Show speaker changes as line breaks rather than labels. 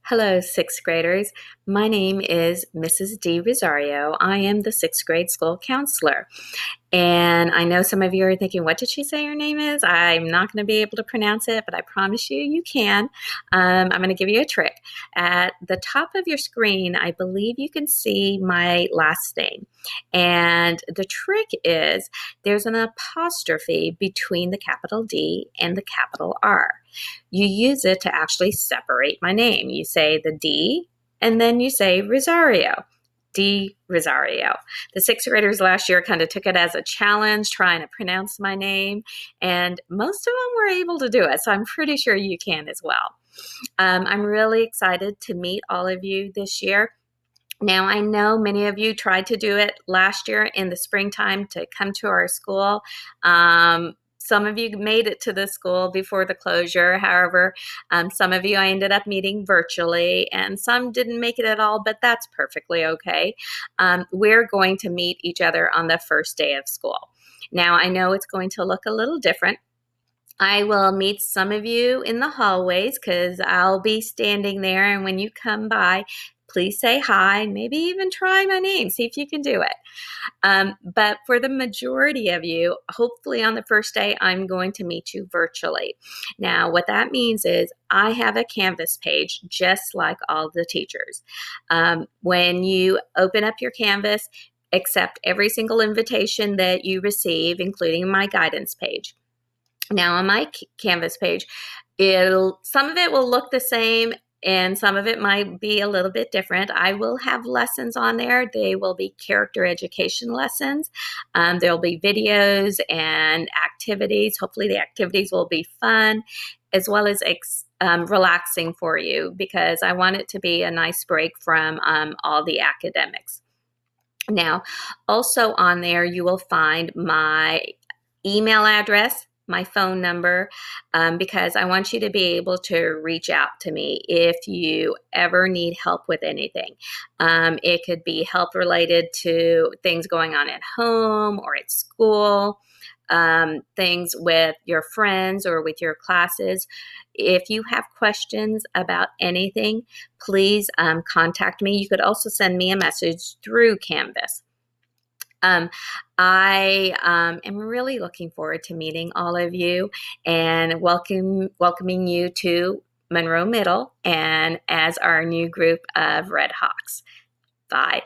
Hello, sixth graders. My name is Mrs. D. Rosario. I am the sixth grade school counselor. And I know some of you are thinking, what did she say her name is? I'm not going to be able to pronounce it, but I promise you, you can. I'm going to give you a trick. At the top of your screen, I believe you can see my last name. And the trick is there's an apostrophe between the capital D and the capital R. You use it to actually separate my name. You say the D, and then you say Rosario. D. Rosario. The sixth graders last year kind of took it as a challenge trying to pronounce my name, and most of them were able to do it, so I'm pretty sure you can as well. I'm really excited to meet all of you this year. Now, I know many of you tried to do it last year in the springtime to come to our school. Some of you made it to the school before the closure. However, some of you I ended up meeting virtually, and some didn't make it at all, but that's perfectly okay. We're going to meet each other on the first day of school. Now, I know it's going to look a little different. I will meet some of you in the hallways because I'll be standing there, and when you come by, please say hi, maybe even try my name, see if you can do it. But for the majority of you, hopefully on the first day, I'm going to meet you virtually. Now, what that means is I have a Canvas page just like all the teachers. When you open up your Canvas, accept every single invitation that you receive, including my guidance page. Now on my Canvas page, some of it will look the same and some of it might be a little bit different. I will have lessons on there. They will be character education lessons. There'll be videos and activities. Hopefully the activities will be fun as well as relaxing for you because I want it to be a nice break from all the academics. Now, also on there, you will find my email address, my phone number, because I want you to be able to reach out to me if you ever need help with anything. It could be help related to things going on at home or at school, things with your friends or with your classes. If you have questions about anything, please contact me. You could also send me a message through Canvas. I am really looking forward to meeting all of you and welcoming you to Monroe Middle and as our new group of Red Hawks. Bye.